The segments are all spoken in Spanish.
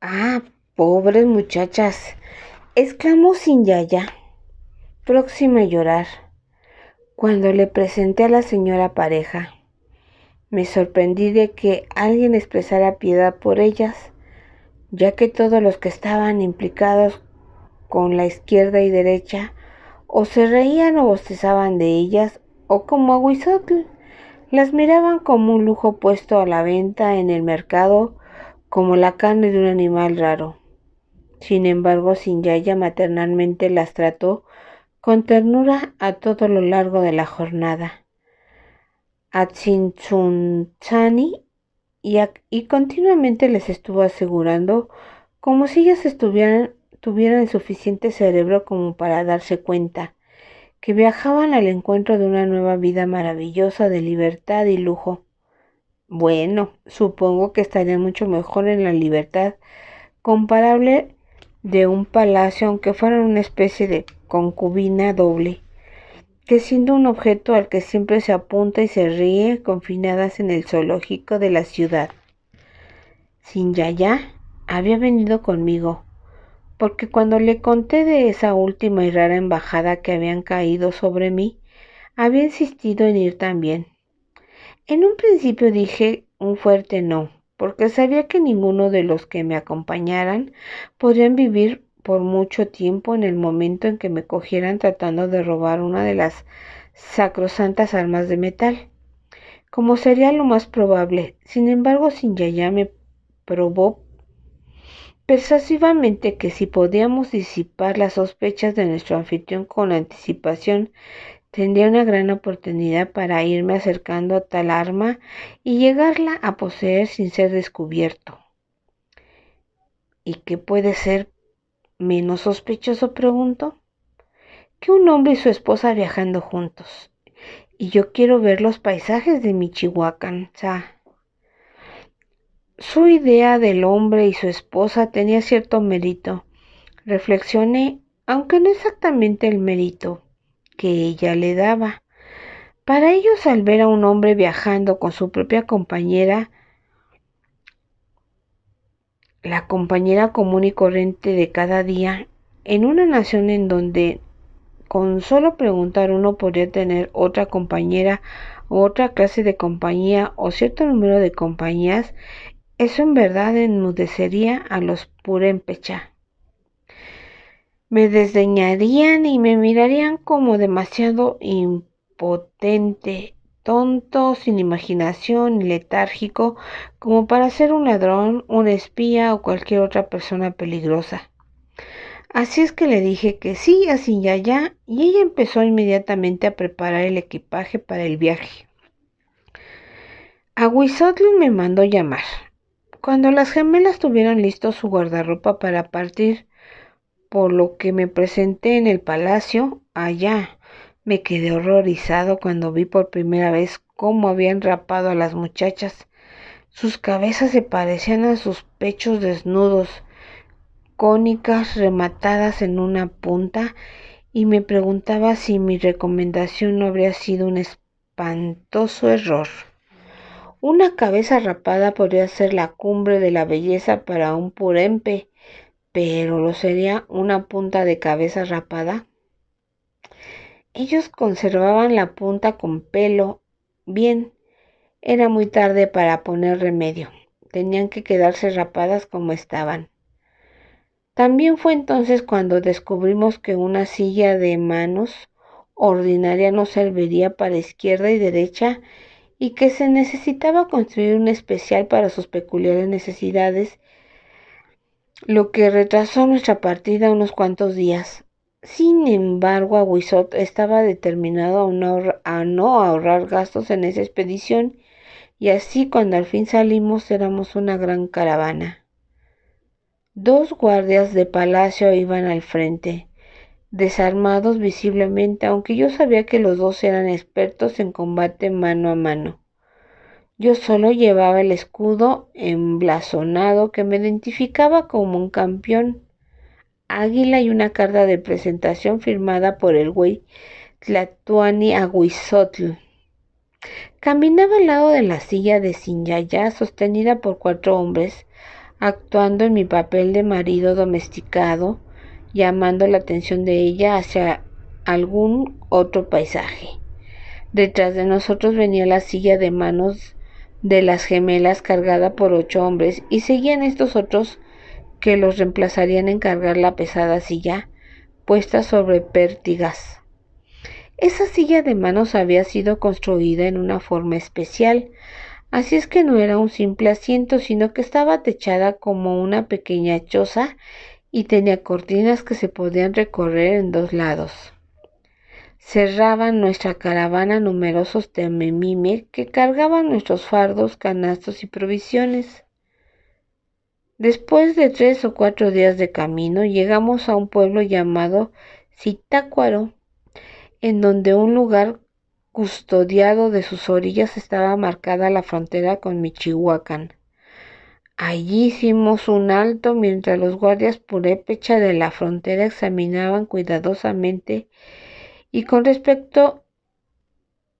Ah, pobres muchachas, exclamó Yaya, próxima a llorar, cuando le presenté a la señora pareja. Me sorprendí de que alguien expresara piedad por ellas, ya que todos los que estaban implicados con la izquierda y derecha o se reían o bostezaban de ellas, o como a Huizotl, las miraban como un lujo puesto a la venta en el mercado, como la carne de un animal raro. Sin embargo, Yaya maternalmente las trató con ternura a todo lo largo de la jornada. Atzintzuntzani y continuamente les estuvo asegurando, como si ellas tuvieran el suficiente cerebro como para darse cuenta, que viajaban al encuentro de una nueva vida maravillosa de libertad y lujo. Bueno, supongo que estarían mucho mejor en la libertad comparable de un palacio, aunque fueran una especie de concubina doble, que siendo un objeto al que siempre se apunta y se ríe, confinadas en el zoológico de la ciudad. Yaya había venido conmigo, porque cuando le conté de esa última y rara embajada que habían caído sobre mí, había insistido en ir también. En un principio dije un fuerte no, porque sabía que ninguno de los que me acompañaran podrían vivir por mucho tiempo en el momento en que me cogieran tratando de robar una de las sacrosantas armas de metal, como sería lo más probable. Sin embargo, Yaya me probó persuasivamente que si podíamos disipar las sospechas de nuestro anfitrión con anticipación, tendría una gran oportunidad para irme acercando a tal arma y llegarla a poseer sin ser descubierto. ¿Y qué puede ser menos sospechoso?, preguntó. Que un hombre y su esposa viajando juntos. Y yo quiero ver los paisajes de Michoacán. Su idea del hombre y su esposa tenía cierto mérito. Reflexioné, aunque no exactamente el mérito que ella le daba. Para ellos, al ver a un hombre viajando con su propia compañera, la compañera común y corriente de cada día, en una nación en donde con solo preguntar uno podría tener otra compañera o otra clase de compañía o cierto número de compañías, eso en verdad enmudecería a los purépecha. Me desdeñarían y me mirarían como demasiado impotente, tonto, sin imaginación y letárgico como para ser un ladrón, un espía o cualquier otra persona peligrosa. Así es que le dije que sí a Yaya y ella empezó inmediatamente a preparar el equipaje para el viaje. Huizotl me mandó llamar. Cuando las gemelas tuvieron listo su guardarropa para partir, por lo que me presenté en el palacio, allá me quedé horrorizado cuando vi por primera vez cómo habían rapado a las muchachas. Sus cabezas se parecían a sus pechos desnudos, cónicas rematadas en una punta, y me preguntaba si mi recomendación no habría sido un espantoso error. Una cabeza rapada podría ser la cumbre de la belleza para un purempe, pero ¿lo sería una punta de cabeza rapada? Ellos conservaban la punta con pelo. Bien, era muy tarde para poner remedio. Tenían que quedarse rapadas como estaban. También fue entonces cuando descubrimos que una silla de manos ordinaria no serviría para izquierda y derecha y que se necesitaba construir una especial para sus peculiares necesidades, lo que retrasó nuestra partida unos cuantos días. Sin embargo, Huizot estaba determinado a no ahorrar gastos en esa expedición, y así cuando al fin salimos éramos una gran caravana. 2 guardias de palacio iban al frente, desarmados visiblemente, aunque yo sabía que los dos eran expertos en combate mano a mano. Yo solo llevaba el escudo emblasonado que me identificaba como un campeón, águila y una carta de presentación firmada por el güey Tlatuani Huizotl. Caminaba al lado de la silla de Yaya, sostenida por 4 hombres, actuando en mi papel de marido domesticado, llamando la atención de ella hacia algún otro paisaje. Detrás de nosotros venía la silla de manos de las gemelas cargada por 8 hombres y seguían estos otros que los reemplazarían en cargar la pesada silla puesta sobre pértigas. Esa silla de manos había sido construida en una forma especial, así es que no era un simple asiento, sino que estaba techada como una pequeña choza y tenía cortinas que se podían recorrer en 2 lados. Cerraban nuestra caravana numerosos tememime que cargaban nuestros fardos, canastos y provisiones. Después de 3 o 4 días de camino, llegamos a un pueblo llamado Zitácuaro, en donde un lugar custodiado de sus orillas estaba marcada la frontera con Michoacán. Allí hicimos un alto mientras los guardias purépecha de la frontera examinaban cuidadosamente y con respecto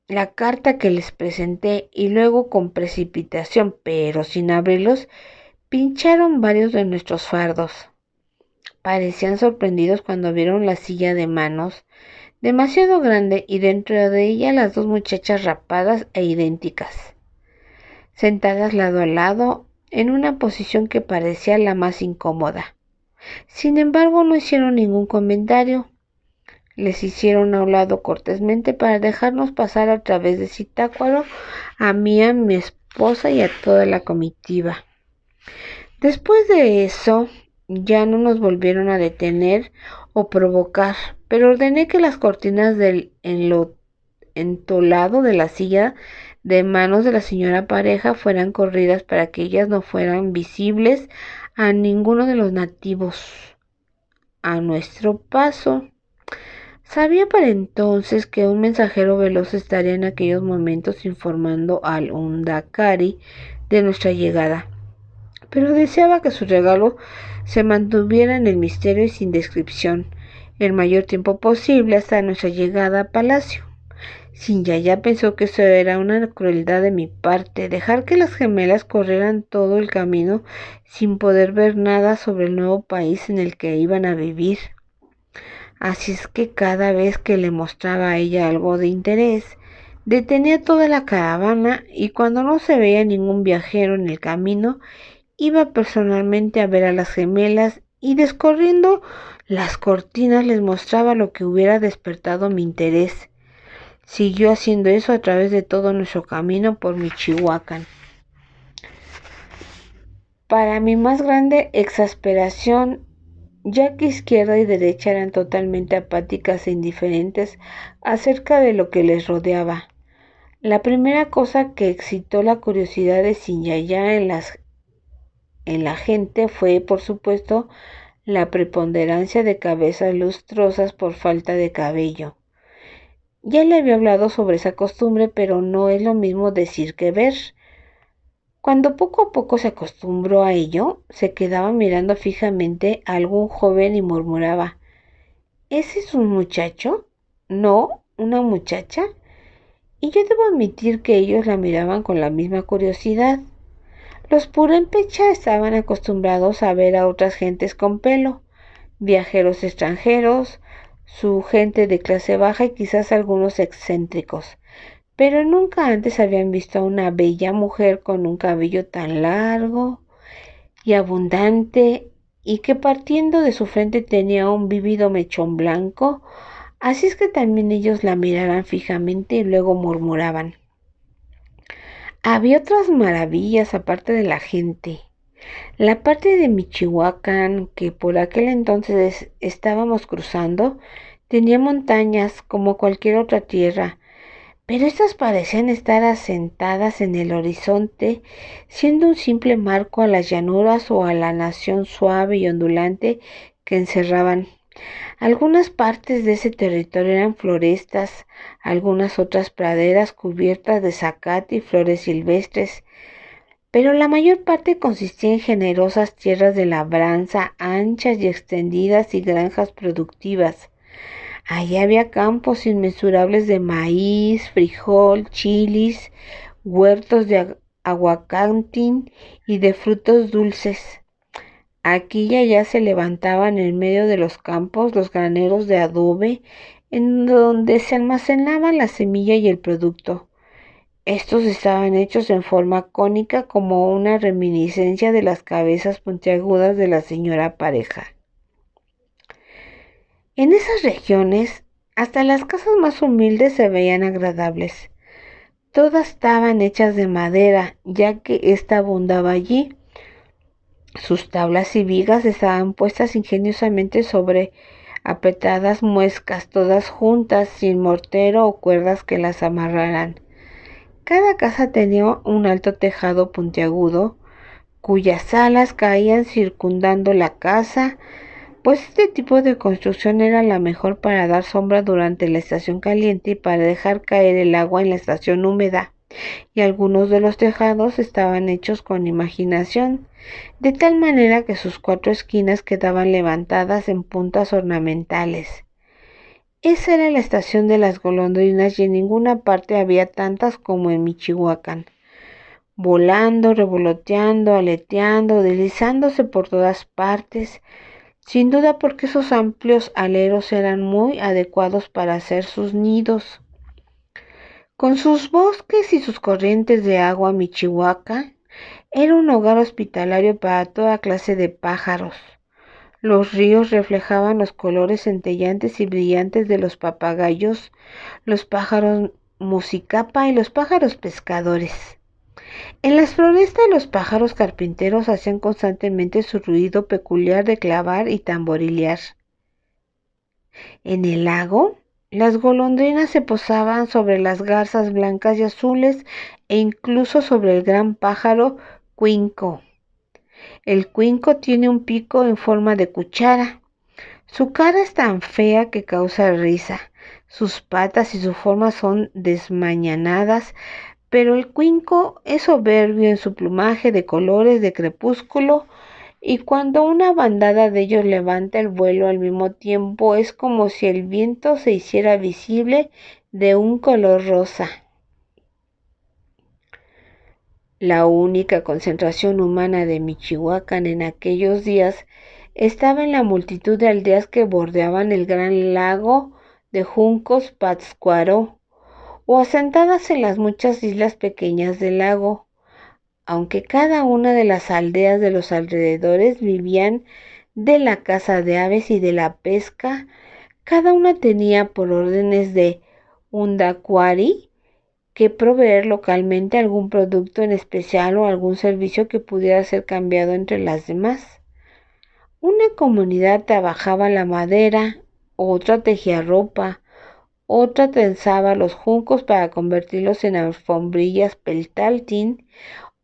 la carta que les presenté, y luego con precipitación, pero sin abrirlos, pincharon varios de nuestros fardos. Parecían sorprendidos cuando vieron la silla de manos, demasiado grande, y dentro de ella las 2 muchachas rapadas e idénticas, sentadas lado a lado en una posición que parecía la más incómoda. Sin embargo, no hicieron ningún comentario. Les hicieron a un lado cortésmente para dejarnos pasar a través de Zitácuaro, a mí, a mi esposa y a toda la comitiva. Después de eso, ya no nos volvieron a detener o provocar, pero ordené que las cortinas del entolado de la silla de manos de la señora pareja fueran corridas para que ellas no fueran visibles a ninguno de los nativos a nuestro paso. Sabía para entonces que un mensajero veloz estaría en aquellos momentos informando al Undacari de nuestra llegada, pero deseaba que su regalo se mantuviera en el misterio y sin descripción el mayor tiempo posible hasta nuestra llegada a palacio. Sinjaya pensó que eso era una crueldad de mi parte, dejar que las gemelas corrieran todo el camino sin poder ver nada sobre el nuevo país en el que iban a vivir. Así es que cada vez que le mostraba a ella algo de interés, detenía toda la caravana y cuando no se veía ningún viajero en el camino, iba personalmente a ver a las gemelas y descorriendo las cortinas les mostraba lo que hubiera despertado mi interés. Siguió haciendo eso a través de todo nuestro camino por Michoacán. Para mi más grande exasperación, ya que izquierda y derecha eran totalmente apáticas e indiferentes acerca de lo que les rodeaba. La primera cosa que excitó la curiosidad de Sinjaya en la gente fue, por supuesto, la preponderancia de cabezas lustrosas por falta de cabello. Ya le había hablado sobre esa costumbre, pero no es lo mismo decir que ver. Cuando poco a poco se acostumbró a ello, se quedaba mirando fijamente a algún joven y murmuraba: ¿Ese es un muchacho? ¿No, una muchacha? Y yo debo admitir que ellos la miraban con la misma curiosidad. Los purépecha estaban acostumbrados a ver a otras gentes con pelo, viajeros extranjeros, su gente de clase baja y quizás algunos excéntricos, pero nunca antes habían visto a una bella mujer con un cabello tan largo y abundante y que partiendo de su frente tenía un vívido mechón blanco, así es que también ellos la miraran fijamente y luego murmuraban. Había otras maravillas aparte de la gente. La parte de Michoacán que por aquel entonces estábamos cruzando tenía montañas como cualquier otra tierra, pero estas parecían estar asentadas en el horizonte, siendo un simple marco a las llanuras o a la nación suave y ondulante que encerraban. Algunas partes de ese territorio eran florestas, algunas otras praderas cubiertas de zacate y flores silvestres, pero la mayor parte consistía en generosas tierras de labranza, anchas y extendidas y granjas productivas. Allí había campos inmensurables de maíz, frijol, chilis, huertos de aguacantín y de frutos dulces. Aquí y allá se levantaban en medio de los campos los graneros de adobe en donde se almacenaban la semilla y el producto. Estos estaban hechos en forma cónica como una reminiscencia de las cabezas puntiagudas de la señora pareja. En esas regiones, hasta las casas más humildes se veían agradables. Todas estaban hechas de madera, ya que ésta abundaba allí. Sus tablas y vigas estaban puestas ingeniosamente sobre apretadas muescas, todas juntas, sin mortero o cuerdas que las amarraran. Cada casa tenía un alto tejado puntiagudo, cuyas alas caían circundando la casa, pues este tipo de construcción era la mejor para dar sombra durante la estación caliente y para dejar caer el agua en la estación húmeda. Y algunos de los tejados estaban hechos con imaginación, de tal manera que sus 4 esquinas quedaban levantadas en puntas ornamentales. Esa era la estación de las golondrinas y en ninguna parte había tantas como en Michoacán, volando, revoloteando, aleteando, deslizándose por todas partes, sin duda porque esos amplios aleros eran muy adecuados para hacer sus nidos. Con sus bosques y sus corrientes de agua, Michoacán era un hogar hospitalario para toda clase de pájaros. Los ríos reflejaban los colores centellantes y brillantes de los papagayos, los pájaros musicapa y los pájaros pescadores. En las florestas los pájaros carpinteros hacían constantemente su ruido peculiar de clavar y tamborilear. En el lago, las golondrinas se posaban sobre las garzas blancas y azules e incluso sobre el gran pájaro cuinco. El cuinco tiene un pico en forma de cuchara. Su cara es tan fea que causa risa. Sus patas y su forma son desmañanadas, pero el cuinco es soberbio en su plumaje de colores de crepúsculo, y cuando una bandada de ellos levanta el vuelo al mismo tiempo es como si el viento se hiciera visible de un color rosa. La única concentración humana de Michoacán en aquellos días estaba en la multitud de aldeas que bordeaban el gran lago de juncos Pátzcuaro, o asentadas en las muchas islas pequeñas del lago. Aunque cada una de las aldeas de los alrededores vivían de la caza de aves y de la pesca, cada una tenía por órdenes de Undacuari que proveer localmente algún producto en especial o algún servicio que pudiera ser cambiado entre las demás. Una comunidad trabajaba la madera, otra tejía ropa, otra trenzaba los juncos para convertirlos en alfombrillas peltaltín,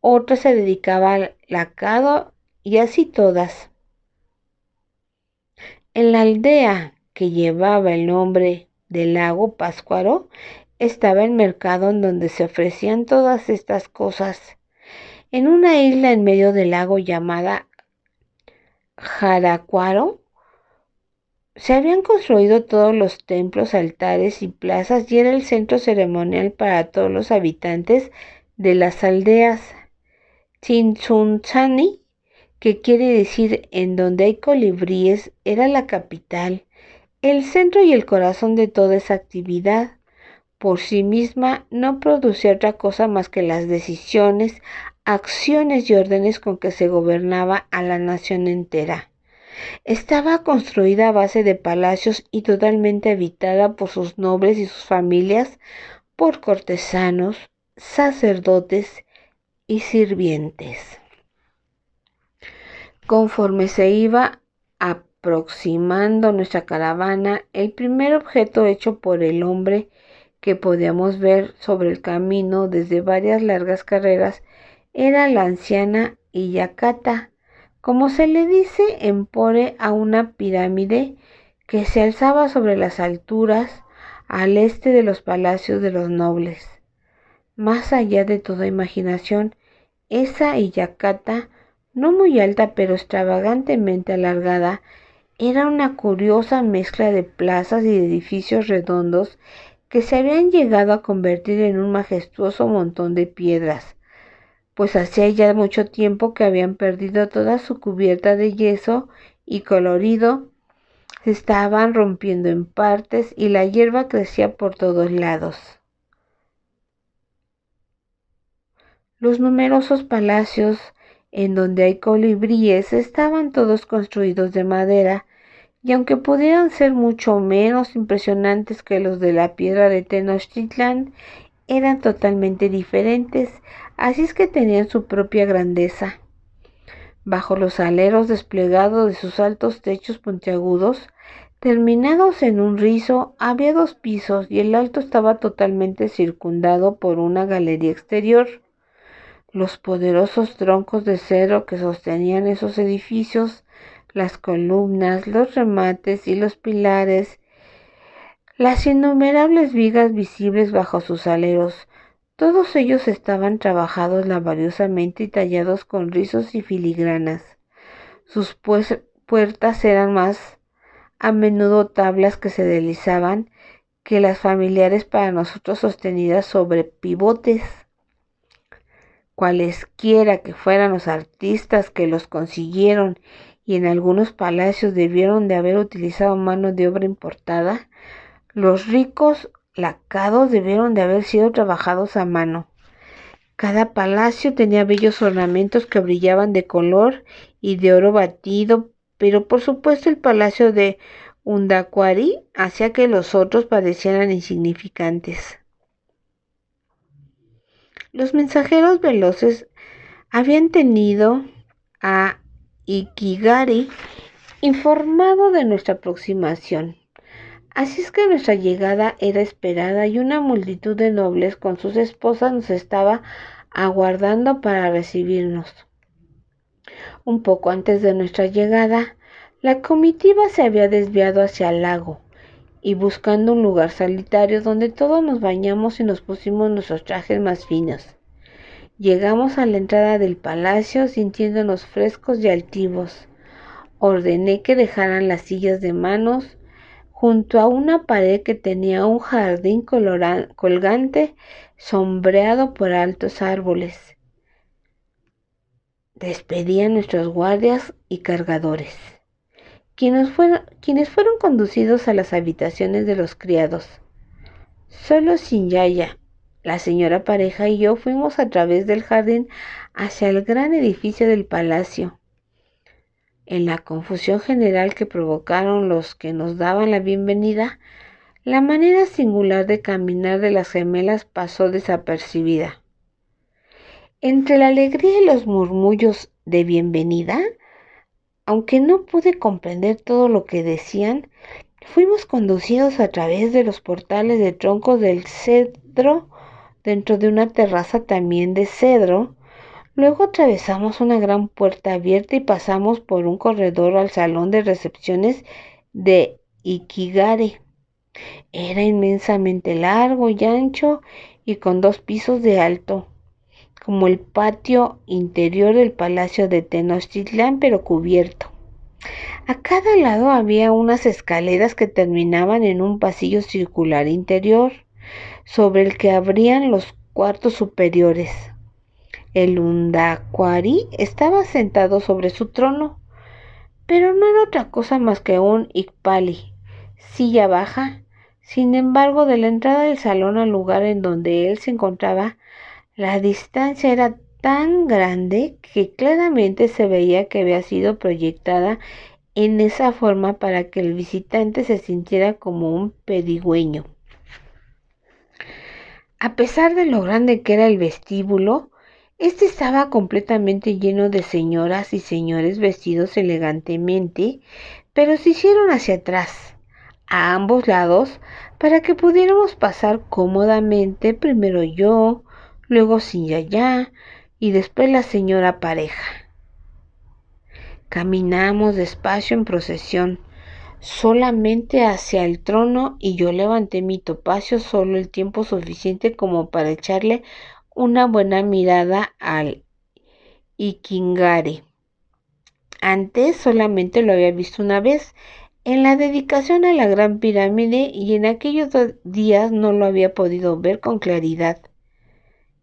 otra se dedicaba al lacado y así todas. En la aldea que llevaba el nombre del lago Pátzcuaro estaba el mercado en donde se ofrecían todas estas cosas. En una isla en medio del lago llamada Jaracuaro se habían construido todos los templos, altares y plazas y era el centro ceremonial para todos los habitantes de las aldeas. Tzintzuntzani, que quiere decir en donde hay colibríes, era la capital, el centro y el corazón de toda esa actividad. Por sí misma no producía otra cosa más que las decisiones, acciones y órdenes con que se gobernaba a la nación entera. Estaba construida a base de palacios y totalmente habitada por sus nobles y sus familias, por cortesanos, sacerdotes y sirvientes. Conforme se iba aproximando nuestra caravana, el primer objeto hecho por el hombre que podíamos ver sobre el camino desde varias largas carreras era la anciana Iyacata, como se le dice empore a una pirámide que se alzaba sobre las alturas al este de los palacios de los nobles. Más allá de toda imaginación, esa Iyacata, no muy alta pero extravagantemente alargada, era una curiosa mezcla de plazas y de edificios redondos que se habían llegado a convertir en un majestuoso montón de piedras. pues hacía ya mucho tiempo que habían perdido toda su cubierta de yeso y colorido, se estaban rompiendo en partes y la hierba crecía por todos lados. Los numerosos palacios en donde hay colibríes estaban todos construidos de madera, y aunque pudieran ser mucho menos impresionantes que los de la piedra de Tenochtitlán, eran totalmente diferentes, así es que tenían su propia grandeza. Bajo los aleros desplegados de sus altos techos puntiagudos, terminados en un rizo, había 2 pisos y el alto estaba totalmente circundado por una galería exterior. Los poderosos troncos de cedro que sostenían esos edificios, las columnas, los remates y los pilares, las innumerables vigas visibles bajo sus aleros, todos ellos estaban trabajados laboriosamente y tallados con rizos y filigranas. Sus puertas eran más a menudo tablas que se deslizaban que las familiares para nosotros sostenidas sobre pivotes. Cualesquiera que fueran los artistas que los consiguieron, y en algunos palacios debieron de haber utilizado mano de obra importada, los ricos lacados debieron de haber sido trabajados a mano. Cada palacio tenía bellos ornamentos que brillaban de color y de oro batido, pero por supuesto el palacio de Undaquari hacía que los otros parecieran insignificantes. Los mensajeros veloces habían tenido a Ikigari informado de nuestra aproximación. Así es que nuestra llegada era esperada y una multitud de nobles con sus esposas nos estaba aguardando para recibirnos. Un poco antes de nuestra llegada, la comitiva se había desviado hacia el lago y buscando un lugar solitario donde todos nos bañamos y nos pusimos nuestros trajes más finos. Llegamos a la entrada del palacio sintiéndonos frescos y altivos. Ordené que dejaran las sillas de manos junto a una pared que tenía un jardín colgante sombreado por altos árboles. Despedí a nuestros guardias y cargadores, quienes fueron conducidos a las habitaciones de los criados. Solo Sinjaya, la señora pareja y yo fuimos a través del jardín hacia el gran edificio del palacio. En la confusión general que provocaron los que nos daban la bienvenida, la manera singular de caminar de las gemelas pasó desapercibida. Entre la alegría y los murmullos de bienvenida, aunque no pude comprender todo lo que decían, fuimos conducidos a través de los portales de troncos del cedro dentro de una terraza también de cedro. Luego atravesamos una gran puerta abierta y pasamos por un corredor al salón de recepciones de Ikigari. Era inmensamente largo y ancho y con 2 pisos de alto, como el patio interior del palacio de Tenochtitlán, pero cubierto. A cada lado había unas escaleras que terminaban en un pasillo circular interior, sobre el que abrían los cuartos superiores. El Undaquari estaba sentado sobre su trono, pero no era otra cosa más que un Ikpali, silla baja. Sin embargo, de la entrada del salón al lugar en donde él se encontraba, la distancia era tan grande que claramente se veía que había sido proyectada en esa forma para que el visitante se sintiera como un pedigüeño. A pesar de lo grande que era el vestíbulo, este estaba completamente lleno de señoras y señores vestidos elegantemente, pero se hicieron hacia atrás, a ambos lados, para que pudiéramos pasar cómodamente, primero yo, luego Sinjaya y después la señora pareja. Caminamos despacio en procesión, solamente hacia el trono, y yo levanté mi topacio solo el tiempo suficiente como para echarle una buena mirada al Ikigari. Antes solamente lo había visto una vez, en la dedicación a la Gran Pirámide, y en aquellos días no lo había podido ver con claridad.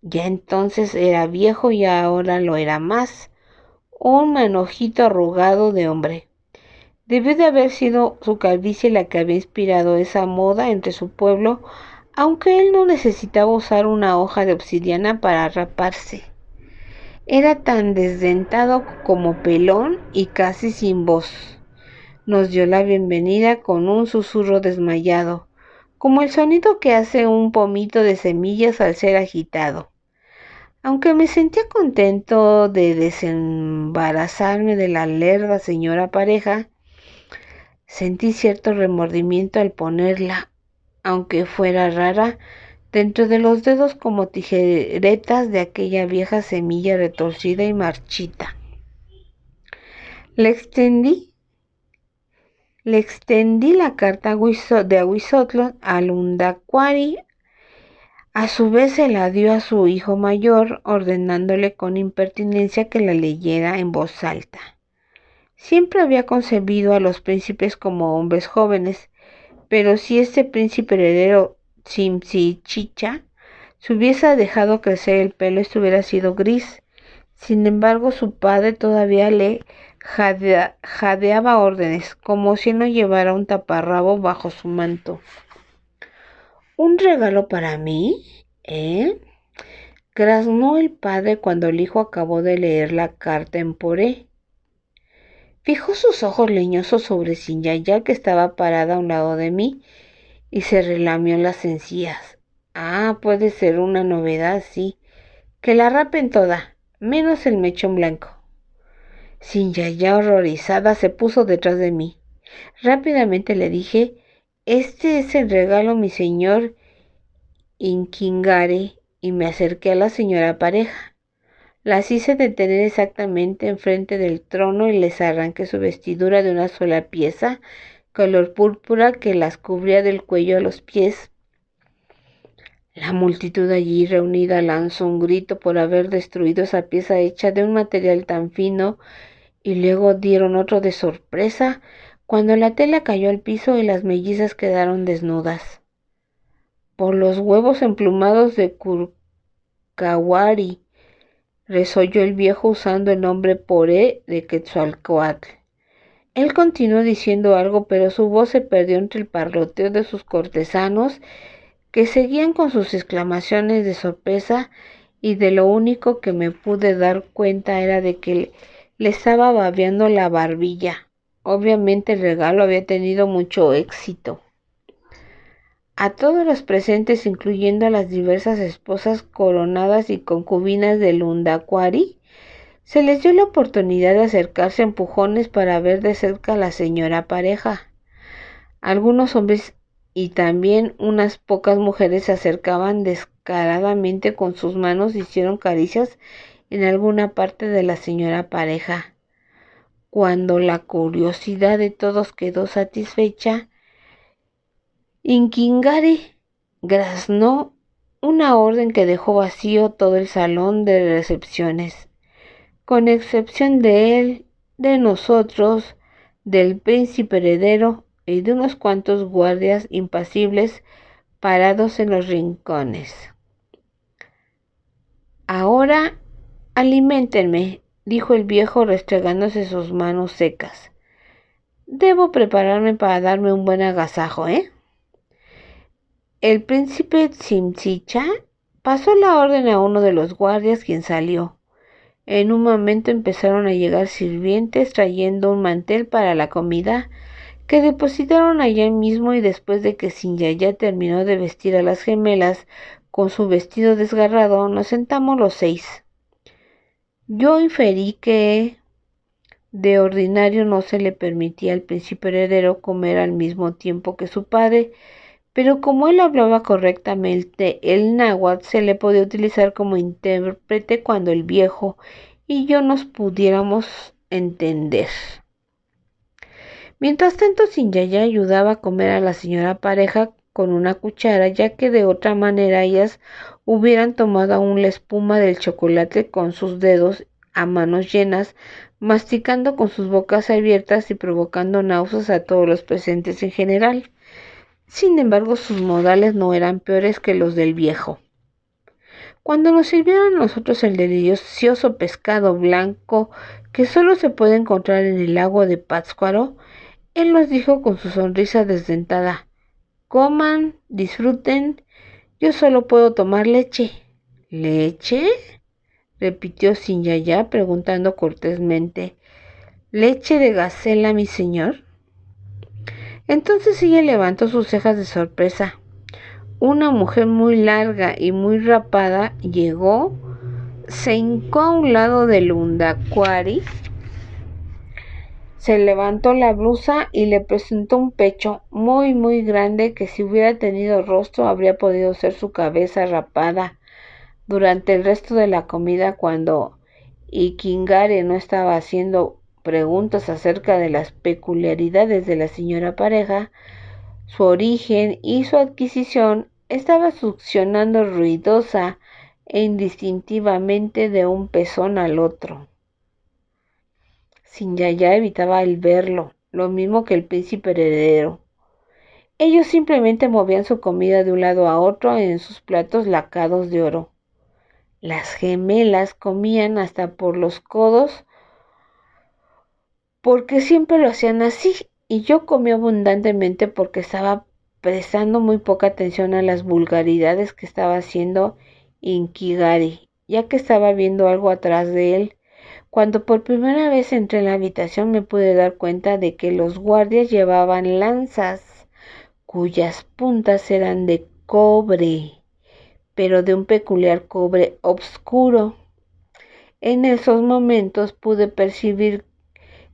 Ya entonces era viejo y ahora lo era más, un manojito arrugado de hombre. Debió de haber sido su calvicie la que había inspirado esa moda entre su pueblo, aunque él no necesitaba usar una hoja de obsidiana para raparse. Era tan desdentado como pelón y casi sin voz. Nos dio la bienvenida con un susurro desmayado, como el sonido que hace un pomito de semillas al ser agitado. Aunque me sentía contento de desembarazarme de la lerda señora pareja, sentí cierto remordimiento al ponerla, aunque fuera rara, dentro de los dedos como tijeretas de aquella vieja semilla retorcida y marchita. Le extendí la carta de Ahuizotl al Undacuari. A su vez se la dio a su hijo mayor, ordenándole con impertinencia que la leyera en voz alta. Siempre había concebido a los príncipes como hombres jóvenes, pero si este príncipe heredero Tsimtsichicha se hubiese dejado crecer el pelo, esto hubiera sido gris. Sin embargo, su padre todavía le jadeaba órdenes, como si no llevara un taparrabo bajo su manto. ¿Un regalo para mí? Graznó el padre cuando el hijo acabó de leer la carta en poré. Fijó sus ojos leñosos sobre Sinyaya, que estaba parada a un lado de mí, y se relamió las encías. Puede ser una novedad, sí. Que la rapen toda, menos el mechón blanco. Sinyaya, horrorizada, se puso detrás de mí. Rápidamente le dije: «Este es el regalo, mi señor Inkingare», y me acerqué a la señora pareja. Las hice detener exactamente enfrente del trono y les arranqué su vestidura de una sola pieza, color púrpura, que las cubría del cuello a los pies. La multitud allí reunida lanzó un grito por haber destruido esa pieza hecha de un material tan fino, y luego dieron otro de sorpresa cuando la tela cayó al piso y las mellizas quedaron desnudas. «Por los huevos emplumados de Curcawari», resolló el viejo usando el nombre poré de Quetzalcóatl. Él continuó diciendo algo, pero su voz se perdió entre el parloteo de sus cortesanos, que seguían con sus exclamaciones de sorpresa, y de lo único que me pude dar cuenta era de que le estaba babeando la barbilla. Obviamente el regalo había tenido mucho éxito. A todos los presentes, incluyendo a las diversas esposas coronadas y concubinas del Undacuari, se les dio la oportunidad de acercarse a empujones para ver de cerca a la señora pareja. Algunos hombres y también unas pocas mujeres se acercaban descaradamente con sus manos y hicieron caricias en alguna parte de la señora pareja. Cuando la curiosidad de todos quedó satisfecha, Inkingare graznó una orden que dejó vacío todo el salón de recepciones, con excepción de él, de nosotros, del príncipe heredero y de unos cuantos guardias impasibles parados en los rincones. «Ahora aliméntenme», dijo el viejo restregándose sus manos secas. «Debo prepararme para darme un buen agasajo, ¿eh?» El príncipe Tsimtsicha pasó la orden a uno de los guardias, quien salió. En un momento empezaron a llegar sirvientes trayendo un mantel para la comida, que depositaron allá mismo, y después de que Sinyaya terminó de vestir a las gemelas con su vestido desgarrado, nos sentamos los 6. Yo inferí que de ordinario no se le permitía al príncipe heredero comer al mismo tiempo que su padre, pero como él hablaba correctamente el náhuatl, se le podía utilizar como intérprete cuando el viejo y yo nos pudiéramos entender. Mientras tanto, Sinyaya ayudaba a comer a la señora pareja con una cuchara, ya que de otra manera ellas hubieran tomado aún la espuma del chocolate con sus dedos a manos llenas, masticando con sus bocas abiertas y provocando náuseas a todos los presentes en general. Sin embargo, sus modales no eran peores que los del viejo. Cuando nos sirvieron a nosotros el delicioso pescado blanco que solo se puede encontrar en el lago de Pátzcuaro, él nos dijo con su sonrisa desdentada: coman, disfruten, yo solo puedo tomar leche. ¿Leche?, repitió sin yaya, preguntando cortésmente. ¿Leche de gacela, mi señor? Entonces ella levantó sus cejas de sorpresa. Una mujer muy larga y muy rapada llegó, se hincó a un lado del undacuari, se levantó la blusa y le presentó un pecho muy grande que, si hubiera tenido rostro, habría podido ser su cabeza rapada. Durante el resto de la comida, cuando Ikingare no estaba haciendo preguntas acerca de las peculiaridades de la señora pareja, su origen y su adquisición, estaba succionando ruidosa e indistintivamente de un pezón al otro. Sin yaya evitaba el verlo, lo mismo que el príncipe heredero. Ellos simplemente movían su comida de un lado a otro en sus platos lacados de oro. Las gemelas comían hasta por los codos, porque siempre lo hacían así, y yo comí abundantemente porque estaba prestando muy poca atención a las vulgaridades que estaba haciendo Inkigari, ya que estaba viendo algo atrás de él. Cuando por primera vez entré en la habitación, me pude dar cuenta de que los guardias llevaban lanzas, cuyas puntas eran de cobre, pero de un peculiar cobre oscuro. En esos momentos pude percibir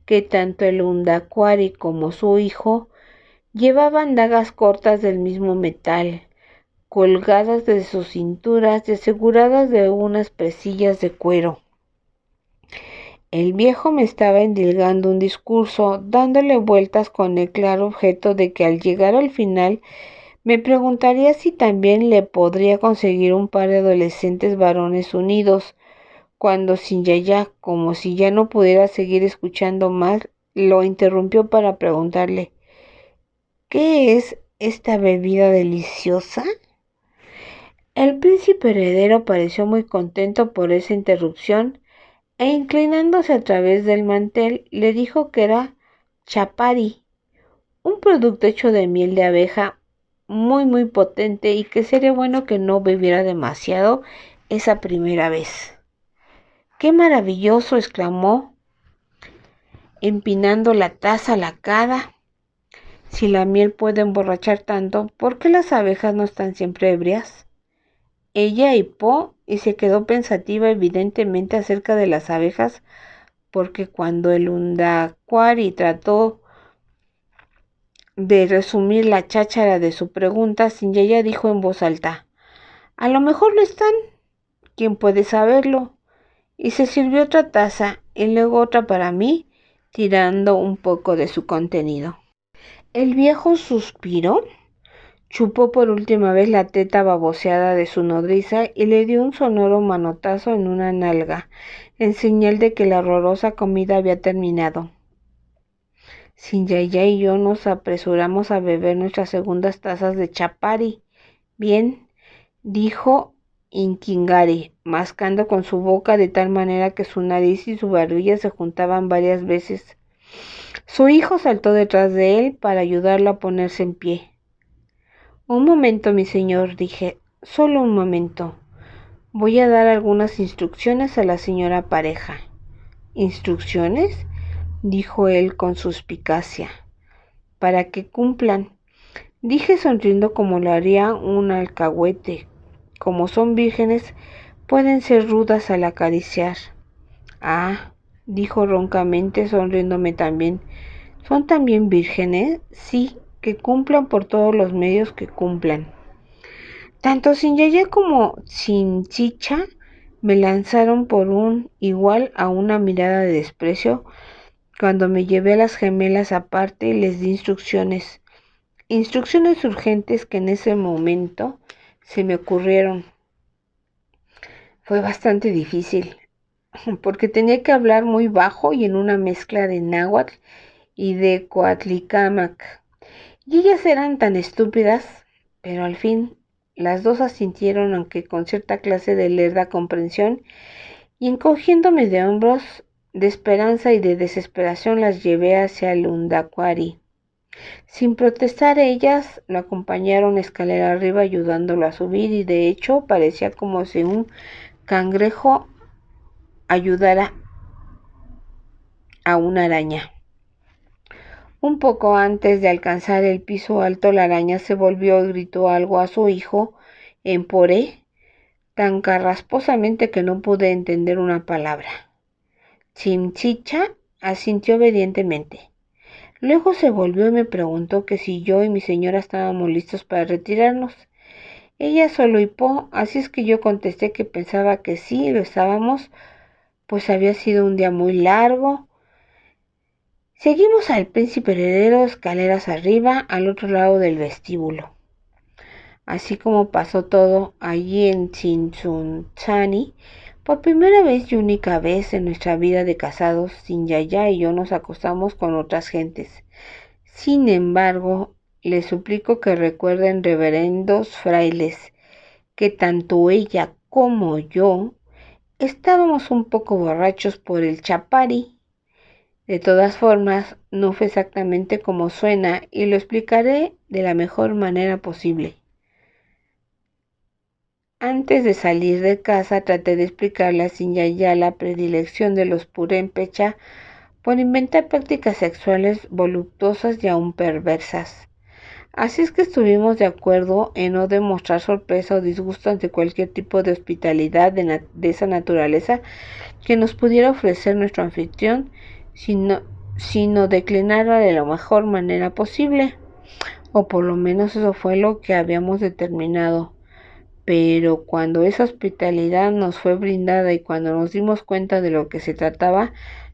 que tanto el undacuari como su hijo llevaban dagas cortas del mismo metal, colgadas de sus cinturas y aseguradas de unas presillas de cuero. El viejo me estaba endilgando un discurso, dándole vueltas con el claro objeto de que al llegar al final me preguntaría si también le podría conseguir un par de adolescentes varones unidos, cuando sin yaya, como si ya no pudiera seguir escuchando más, lo interrumpió para preguntarle: ¿qué es esta bebida deliciosa? El príncipe heredero pareció muy contento por esa interrupción, e inclinándose a través del mantel, le dijo que era chapari, un producto hecho de miel de abeja muy potente, y que sería bueno que no bebiera demasiado esa primera vez. ¡Qué maravilloso!, exclamó, empinando la taza lacada. Si la miel puede emborrachar tanto, ¿por qué las abejas no están siempre ebrias? Ella hipó y se quedó pensativa, evidentemente acerca de las abejas, porque cuando el undacuari trató de resumir la cháchara de su pregunta, sin ella dijo en voz alta: a lo mejor lo están, ¿quién puede saberlo? Y se sirvió otra taza y luego otra para mí, tirando un poco de su contenido. El viejo suspiró, chupó por última vez la teta baboseada de su nodriza y le dio un sonoro manotazo en una nalga, en señal de que la horrorosa comida había terminado. Sin yaya y yo nos apresuramos a beber nuestras segundas tazas de chapari. Bien, dijo Inkingari, mascando con su boca de tal manera que su nariz y su barbilla se juntaban varias veces. Su hijo saltó detrás de él para ayudarlo a ponerse en pie. Un momento, mi señor, dije, solo un momento. Voy a dar algunas instrucciones a la señora pareja. ¿Instrucciones?, dijo él con suspicacia. Para que cumplan, dije sonriendo como lo haría un alcahuete. Como son vírgenes, pueden ser rudas al acariciar. Ah, dijo roncamente, sonriéndome también. ¿Son también vírgenes? Sí, que cumplan por todos los medios que cumplan. Tanto sin yaya como sin chicha me lanzaron por un igual a una mirada de desprecio cuando me llevé a las gemelas aparte y les di instrucciones urgentes que en ese momento se me ocurrieron. Fue bastante difícil, porque tenía que hablar muy bajo y en una mezcla de náhuatl y de coatlicámac, y ellas eran tan estúpidas, pero al fin Las dos asintieron, aunque con cierta clase de lerda comprensión, y encogiéndome de hombros, de esperanza y de desesperación, las llevé hacia el Undacuari. Sin protestar, ellas lo acompañaron escalera arriba ayudándolo a subir, y de hecho parecía como si un cangrejo ayudara a una araña. Un poco antes de alcanzar el piso alto, la araña se volvió y gritó algo a su hijo en poré, tan carrasposamente que no pude entender una palabra. Chimchicha asintió obedientemente. Luego se volvió y me preguntó que si yo y mi señora estábamos listos para retirarnos. Ella solo hipó, así es que yo contesté que pensaba que sí, lo estábamos, pues había sido un día muy largo. Seguimos al príncipe heredero escaleras arriba, al otro lado del vestíbulo. Así como pasó todo allí en Chinchunchani, por primera vez y única vez en nuestra vida de casados, Sin Yaya y yo nos acostamos con otras gentes. Sin embargo, les suplico que recuerden, reverendos frailes, que tanto ella como yo estábamos un poco borrachos por el chapari. De todas formas, no fue exactamente como suena y lo explicaré de la mejor manera posible. Antes de salir de casa traté de explicarle a Sin Yaya la predilección de los purépecha por inventar prácticas sexuales voluptuosas y aún perversas. Así es que estuvimos de acuerdo en no demostrar sorpresa o disgusto ante cualquier tipo de hospitalidad de esa naturaleza que nos pudiera ofrecer nuestro anfitrión, sino declinarla de la mejor manera posible, o por lo menos eso fue lo que habíamos determinado. Pero cuando esa hospitalidad nos fue brindada y cuando nos dimos cuenta de lo que se trataba,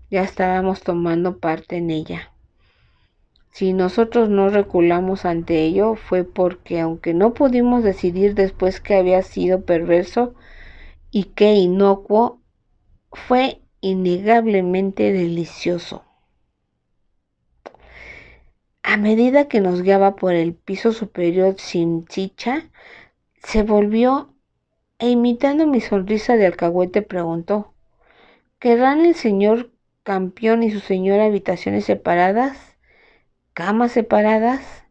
ya estábamos tomando parte en ella. Si nosotros no reculamos ante ello, fue porque, aunque no pudimos decidir después que había sido perverso y que inocuo, fue innegablemente delicioso. A medida que nos guiaba por el piso superior sin chicha, se volvió e imitando mi sonrisa de alcahuete preguntó: ¿querrán el señor campeón y su señora habitaciones separadas? ¿Camas separadas?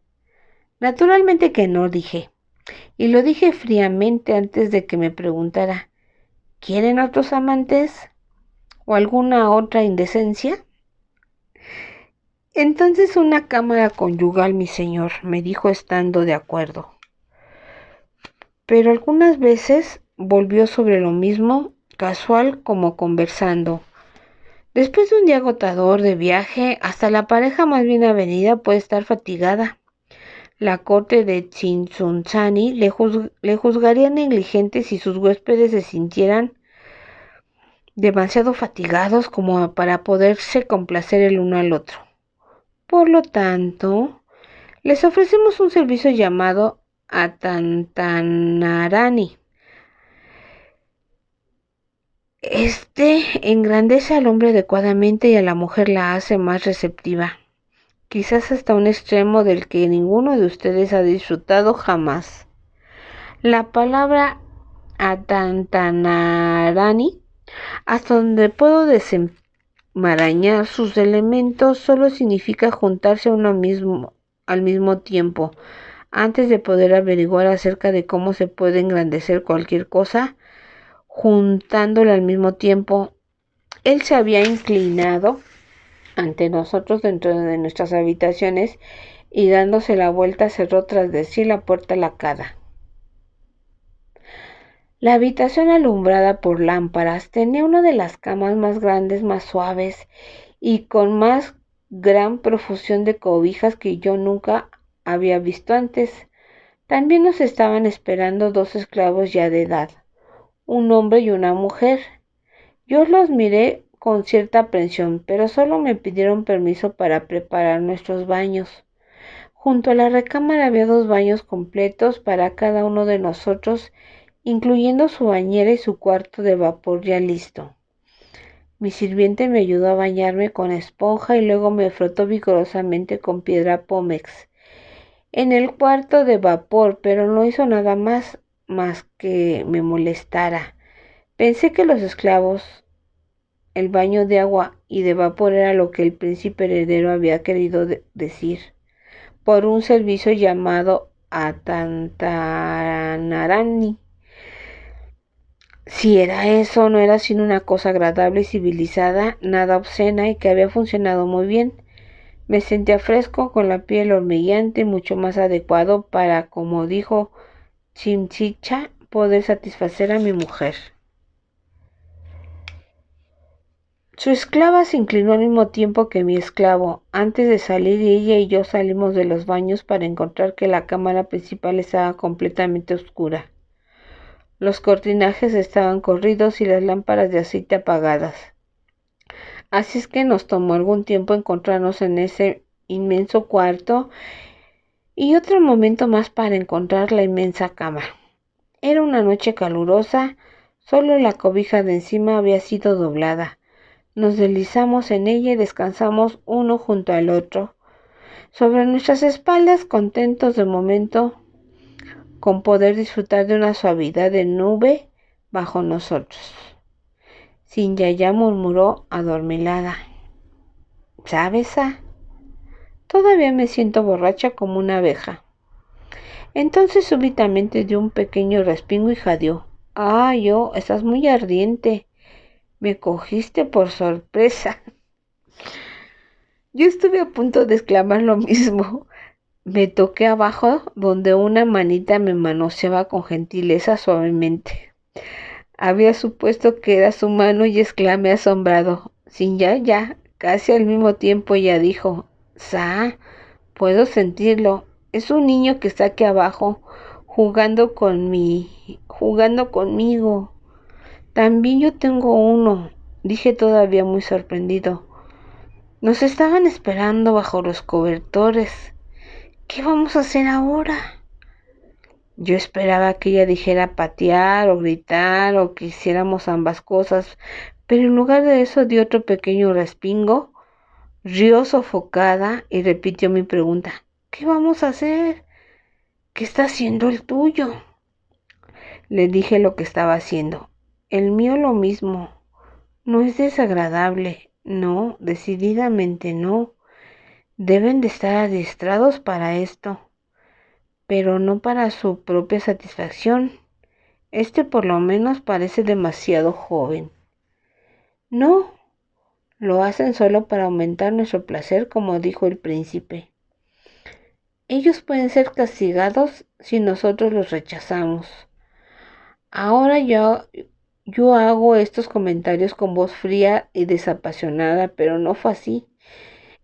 Naturalmente que no, dije. Y lo dije fríamente antes de que me preguntara: ¿quieren otros amantes? ¿O alguna otra indecencia? Entonces una cámara conyugal, mi señor, me dijo estando de acuerdo. Pero algunas veces volvió sobre lo mismo, casual como conversando. Después de un día agotador de viaje, hasta la pareja más bien avenida puede estar fatigada. La corte de Chinchunchani le juzgaría negligente si sus huéspedes se sintieran demasiado fatigados como para poderse complacer el uno al otro. Por lo tanto, les ofrecemos un servicio llamado Atantanarani. Este engrandece al hombre adecuadamente y a la mujer la hace más receptiva, quizás hasta un extremo del que ninguno de ustedes ha disfrutado jamás. La palabra Atantanarani, hasta donde puedo desenmarañar sus elementos, solo significa juntarse al mismo tiempo. Antes de poder averiguar acerca de cómo se puede engrandecer cualquier cosa, juntándola al mismo tiempo, él se había inclinado ante nosotros dentro de nuestras habitaciones y dándose la vuelta cerró tras de sí la puerta lacada. La habitación alumbrada por lámparas tenía una de las camas más grandes, más suaves y con más gran profusión de cobijas que yo nunca había visto antes. También nos estaban esperando dos esclavos ya de edad, un hombre y una mujer. Yo los miré con cierta aprensión, pero solo me pidieron permiso para preparar nuestros baños. Junto a la recámara había dos baños completos para cada uno de nosotros, incluyendo su bañera y su cuarto de vapor ya listo. Mi sirviente me ayudó a bañarme con esponja y luego me frotó vigorosamente con piedra pómex. en el cuarto de vapor, pero no hizo nada más que me molestara. Pensé que los esclavos, el baño de agua y de vapor era lo que el príncipe heredero había querido decir, por un servicio llamado Atantanarani. Si era eso, no era sino una cosa agradable y civilizada, nada obscena y que había funcionado muy bien. Me sentía fresco, con la piel hormigueante, mucho más adecuado para, como dijo Chimchicha, poder satisfacer a mi mujer. Su esclava se inclinó al mismo tiempo que mi esclavo. Antes de salir, ella y yo salimos de los baños para encontrar que la cámara principal estaba completamente oscura. Los cortinajes estaban corridos y las lámparas de aceite apagadas. Así es que nos tomó algún tiempo encontrarnos en ese inmenso cuarto y otro momento más para encontrar la inmensa cama. Era una noche calurosa, solo la cobija de encima había sido doblada. Nos deslizamos en ella y descansamos uno junto al otro, sobre nuestras espaldas, contentos de momento con poder disfrutar de una suavidad de nube bajo nosotros. Sin-Yaya murmuró adormilada: ¿Sabes, todavía me siento borracha como una abeja? Entonces súbitamente dio un pequeño respingo y jadeó. Estás muy ardiente. Me cogiste por sorpresa. Yo estuve a punto de exclamar lo mismo. Me toqué abajo, donde una manita me manoseaba con gentileza suavemente. Había supuesto que era su mano y exclamé asombrado: Sin-Yaya. Casi al mismo tiempo ella dijo: puedo sentirlo. Es un niño que está aquí abajo, jugando conmigo. También yo tengo uno, dije todavía muy sorprendido. Nos estaban esperando bajo los cobertores. ¿Qué vamos a hacer ahora? Yo esperaba que ella dijera patear o gritar o que hiciéramos ambas cosas, pero en lugar de eso dio otro pequeño respingo, rió sofocada y repitió mi pregunta. ¿Qué vamos a hacer? ¿Qué está haciendo el tuyo? Le dije lo que estaba haciendo. El mío lo mismo. No es desagradable. No, decididamente no. Deben de estar adiestrados para esto, pero no para su propia satisfacción. Por lo menos parece demasiado joven. No, lo hacen solo para aumentar nuestro placer, como dijo el príncipe. Ellos pueden ser castigados si nosotros los rechazamos. Ahora yo hago estos comentarios con voz fría y desapasionada, pero no fue así.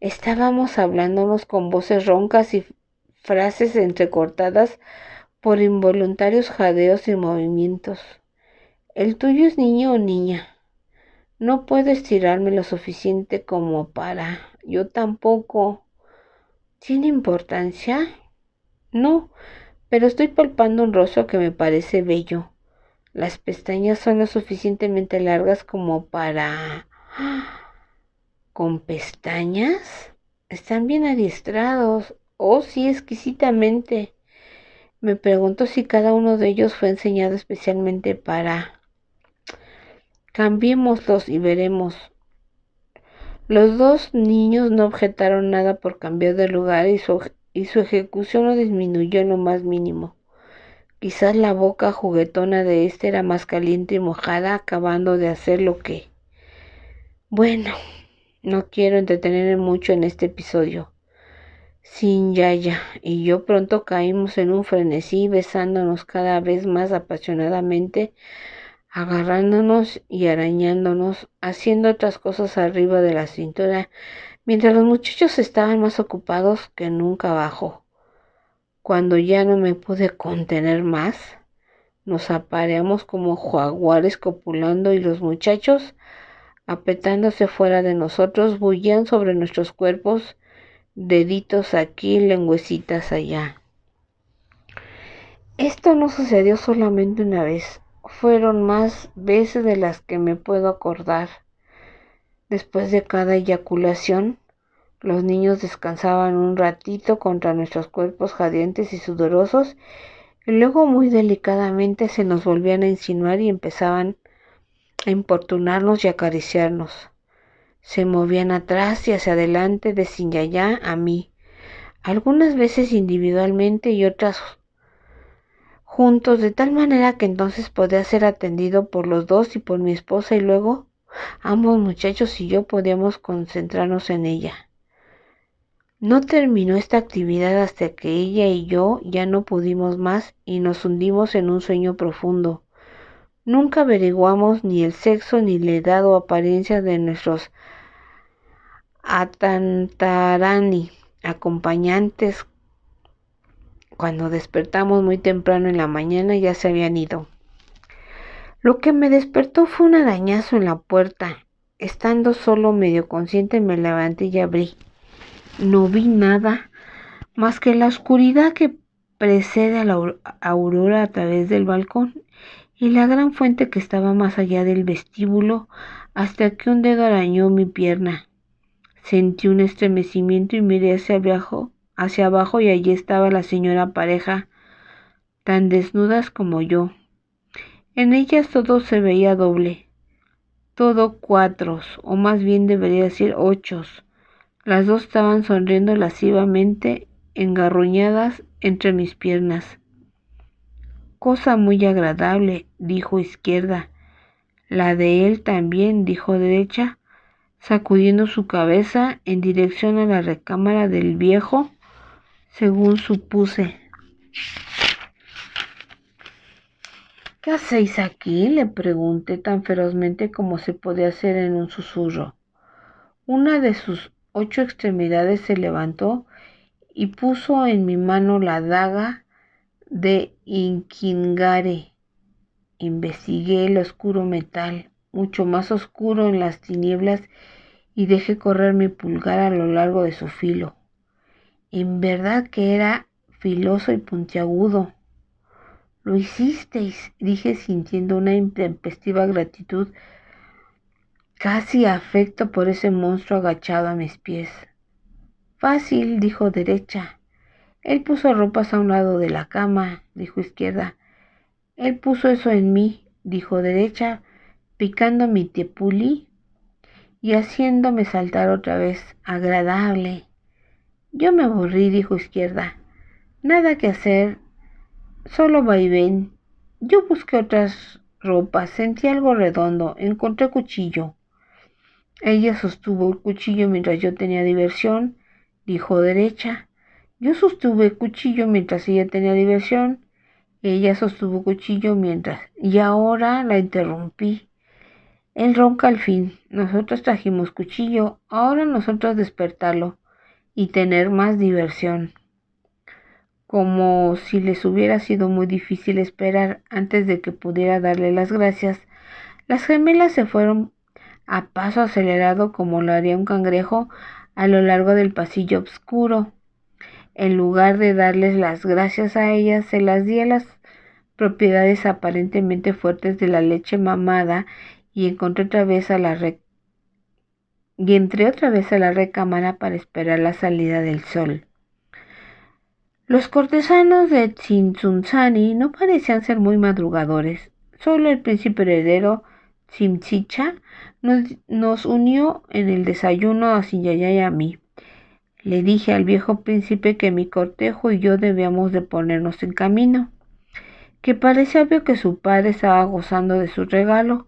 Estábamos hablándonos con voces roncas y frases entrecortadas por involuntarios jadeos y movimientos. ¿El tuyo es niño o niña? No puedo estirarme lo suficiente como para... Yo tampoco. ¿Tiene importancia? No, pero estoy palpando un rostro que me parece bello. Las pestañas son lo suficientemente largas como para... ¿Con pestañas? Están bien adiestrados. Oh, sí, exquisitamente. Me pregunto si cada uno de ellos fue enseñado especialmente para... Cambiémoslos y veremos. Los dos niños no objetaron nada por cambiar de lugar y su ejecución no disminuyó en lo más mínimo. Quizás la boca juguetona de era más caliente y mojada, acabando de hacer lo que... Bueno, no quiero entretenerme mucho en este episodio. Sin-Yaya y yo pronto caímos en un frenesí, besándonos cada vez más apasionadamente, agarrándonos y arañándonos, haciendo otras cosas arriba de la cintura, mientras los muchachos estaban más ocupados que nunca abajo. Cuando ya no me pude contener más, nos apareamos como jaguares copulando y los muchachos, apretándose fuera de nosotros, bullían sobre nuestros cuerpos, deditos aquí, lengüecitas allá. Esto no sucedió solamente una vez, fueron más veces de las que me puedo acordar. Después de cada eyaculación, Los niños descansaban un ratito contra nuestros cuerpos jadeantes y sudorosos, y luego muy delicadamente se nos volvían a insinuar y empezaban a importunarnos y acariciarnos. Se movían atrás y hacia adelante de Sinyaya a mí, algunas veces individualmente y otras juntos, de tal manera que entonces podía ser atendido por los dos y por mi esposa, y luego ambos muchachos y yo podíamos concentrarnos en ella. No terminó esta actividad hasta que ella y yo ya no pudimos más y nos hundimos en un sueño profundo. Nunca averiguamos ni el sexo ni la edad o apariencia de nuestros atantarani acompañantes. Cuando despertamos muy temprano en la mañana ya se habían ido. Lo que me despertó fue un arañazo en la puerta. Estando solo medio consciente me levanté y abrí. No vi nada más que la oscuridad que precede a la aurora a través del balcón y la gran fuente que estaba más allá del vestíbulo, hasta que un dedo arañó mi pierna. Sentí un estremecimiento y miré hacia abajo y allí estaba la señora pareja, tan desnudas como yo. En ellas todo se veía doble, todo cuatros, o más bien debería decir ochos. Las dos estaban sonriendo lascivamente, engarruñadas entre mis piernas. Cosa muy agradable, dijo Izquierda. La de él también, dijo Derecha, sacudiendo su cabeza en dirección a la recámara del viejo, según supuse. ¿Qué hacéis aquí?, le pregunté tan ferozmente como se podía hacer en un susurro. Una de sus 8 extremidades se levantó y puso en mi mano la daga de Inkingare. Investigué el oscuro metal, mucho más oscuro en las tinieblas, y dejé correr mi pulgar a lo largo de su filo. En verdad que era filoso y puntiagudo. Lo hicisteis, dije sintiendo una intempestiva gratitud, casi afecto por ese monstruo agachado a mis pies. Fácil, dijo Derecha. Él puso ropas a un lado de la cama, dijo Izquierda. Él puso eso en mí, dijo Derecha, picando mi tepulí y haciéndome saltar otra vez. Agradable. Yo me aburrí, dijo Izquierda. Nada que hacer, solo vaivén. Yo busqué otras ropas, sentí algo redondo, encontré cuchillo. Ella sostuvo el cuchillo mientras yo tenía diversión, dijo Derecha. Yo sostuve cuchillo mientras ella tenía diversión. Ella sostuvo cuchillo mientras... Y ahora la interrumpí. Él ronca al fin. Nosotros trajimos cuchillo. Ahora nosotros despertarlo y tener más diversión. Como si les hubiera sido muy difícil esperar antes de que pudiera darle las gracias, las gemelas se fueron a paso acelerado como lo haría un cangrejo a lo largo del pasillo oscuro. En lugar de darles las gracias a ellas, se las di a las propiedades aparentemente fuertes de la leche mamada y entré otra vez a la recámara para esperar la salida del sol. Los cortesanos de Tzintzuntzani no parecían ser muy madrugadores. Solo el príncipe heredero Tsimtsicha nos unió en el desayuno a Sinyaya y a mí. Le dije al viejo príncipe que mi cortejo y yo debíamos de ponernos en camino, que parecía obvio que su padre estaba gozando de su regalo,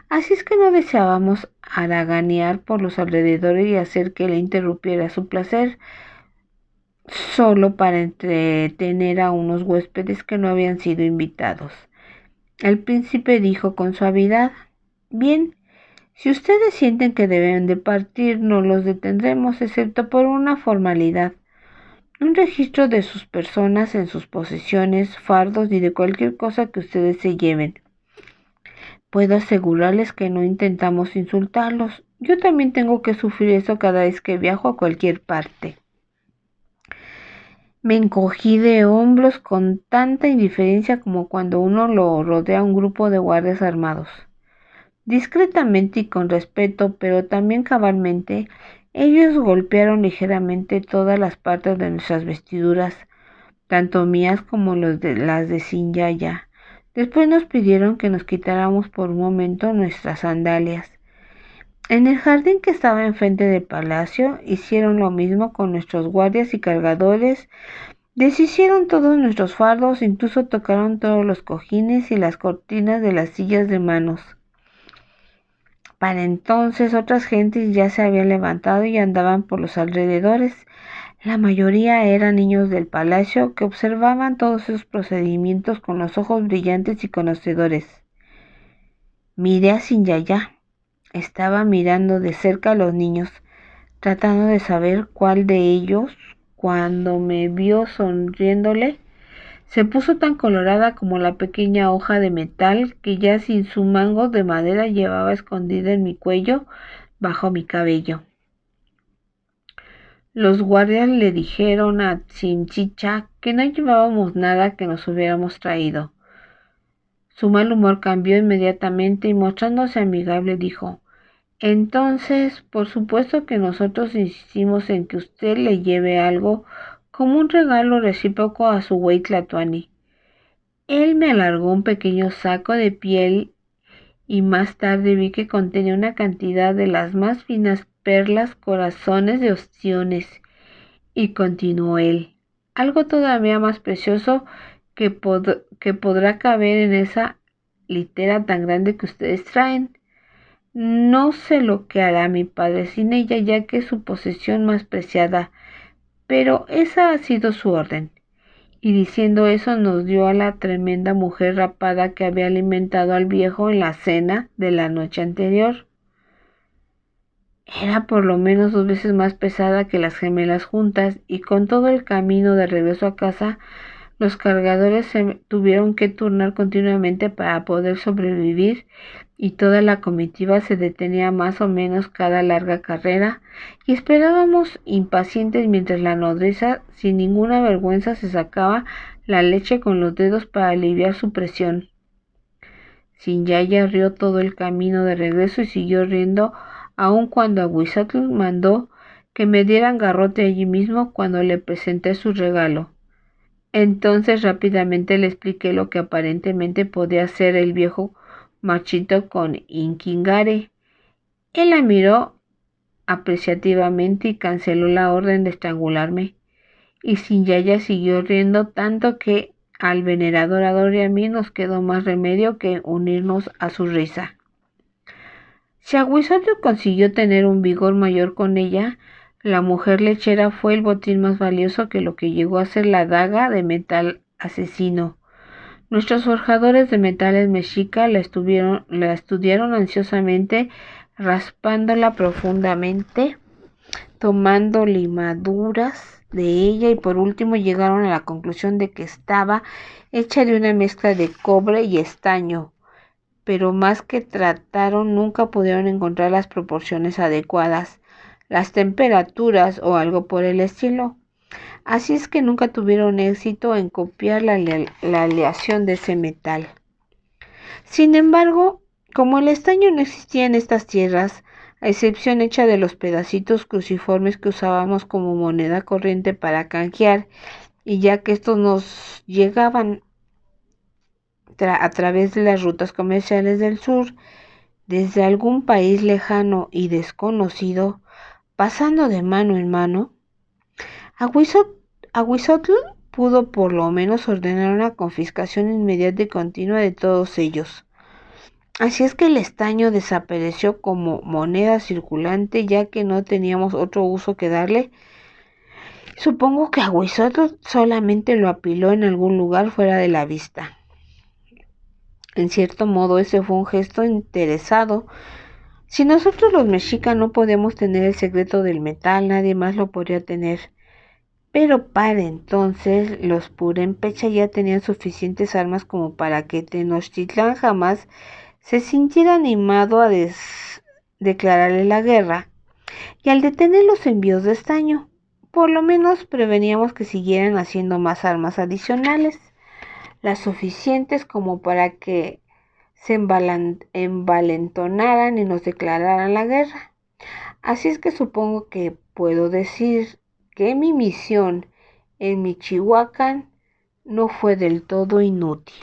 así es que no deseábamos haraganear por los alrededores y hacer que le interrumpiera su placer, solo para entretener a unos huéspedes que no habían sido invitados. El príncipe dijo con suavidad: bien, si ustedes sienten que deben de partir, no los detendremos, excepto por una formalidad. Un registro de sus personas en sus posesiones, fardos y de cualquier cosa que ustedes se lleven. Puedo asegurarles que no intentamos insultarlos. Yo también tengo que sufrir eso cada vez que viajo a cualquier parte. Me encogí de hombros con tanta indiferencia como cuando uno lo rodea un grupo de guardias armados. Discretamente y con respeto, pero también cabalmente, Ellos golpearon ligeramente todas las partes de nuestras vestiduras, tanto mías como las de Sinjaya. Después nos pidieron que nos quitáramos por un momento nuestras sandalias. En el jardín que estaba enfrente del palacio hicieron lo mismo con nuestros guardias y cargadores, deshicieron todos nuestros fardos, incluso tocaron todos los cojines y las cortinas de las sillas de manos. Para entonces otras gentes ya se habían levantado y andaban por los alrededores. La mayoría eran niños del palacio que observaban todos esos procedimientos con los ojos brillantes y conocedores. Miré a Sinjaya. Estaba mirando de cerca a los niños, tratando de saber cuál de ellos, cuando me vio sonriéndole, se puso tan colorada como la pequeña hoja de metal que ya sin su mango de madera llevaba escondida en mi cuello bajo mi cabello. Los guardias le dijeron a Chinchicha que no llevábamos nada que nos hubiéramos traído. Su mal humor cambió inmediatamente y mostrándose amigable dijo: entonces, por supuesto que nosotros insistimos en que usted le lleve algo como un regalo recíproco a su güey Tlatoani. Él me alargó un pequeño saco de piel y más tarde vi que contenía una cantidad de las más finas perlas, corazones de ostiones. Y continuó él: algo todavía más precioso que podrá caber en esa litera tan grande que ustedes traen. No sé lo que hará mi padre sin ella, ya que es su posesión más preciada, pero esa ha sido su orden. Y diciendo eso nos dio a la tremenda mujer rapada que había alimentado al viejo en la cena de la noche anterior. Era por lo menos 2 veces más pesada que las gemelas juntas, y con todo el camino de regreso a casa, los cargadores se tuvieron que turnar continuamente para poder sobrevivir, y toda la comitiva se detenía más o menos cada larga carrera, y esperábamos impacientes mientras la nodriza sin ninguna vergüenza se sacaba la leche con los dedos para aliviar su presión. Sinjaya rió todo el camino de regreso y siguió riendo aun cuando Ahuizotl mandó que me dieran garrote allí mismo cuando le presenté su regalo. Entonces rápidamente le expliqué lo que aparentemente podía hacer el viejo marchito con Inkingare. Él la miró apreciativamente y canceló la orden de estrangularme, y Sinjaya siguió riendo tanto que al venerado orador y a mí nos quedó más remedio que unirnos a su risa. Si Ahuizotl consiguió tener un vigor mayor con ella, la mujer lechera fue el botín más valioso que lo que llegó a ser la daga de metal asesino. Nuestros forjadores de metales mexica la estudiaron ansiosamente, raspándola profundamente, tomando limaduras de ella, y por último llegaron a la conclusión de que estaba hecha de una mezcla de cobre y estaño, pero más que trataron nunca pudieron encontrar las proporciones adecuadas, las temperaturas o algo por el estilo. Así es que nunca tuvieron éxito en copiar la aleación de ese metal. Sin embargo, como el estaño no existía en estas tierras, a excepción hecha de los pedacitos cruciformes que usábamos como moneda corriente para canjear, y ya que estos nos llegaban a través de las rutas comerciales del sur, desde algún país lejano y desconocido, pasando de mano en mano, Ahuizotl pudo por lo menos ordenar una confiscación inmediata y continua de todos ellos. Así es que el estaño desapareció como moneda circulante, ya que no teníamos otro uso que darle. Supongo que Ahuizotl solamente lo apiló en algún lugar fuera de la vista. En cierto modo, ese fue un gesto interesado. Si nosotros los mexicas no podemos tener el secreto del metal, nadie más lo podría tener. Pero para entonces los Purépecha ya tenían suficientes armas como para que Tenochtitlán jamás se sintiera animado a declararle la guerra, y al detener los envíos de estaño, por lo menos preveníamos que siguieran haciendo más armas adicionales, las suficientes como para que se envalentonaran y nos declararan la guerra. Así es que supongo que puedo decir que mi misión en Michoacán no fue del todo inútil.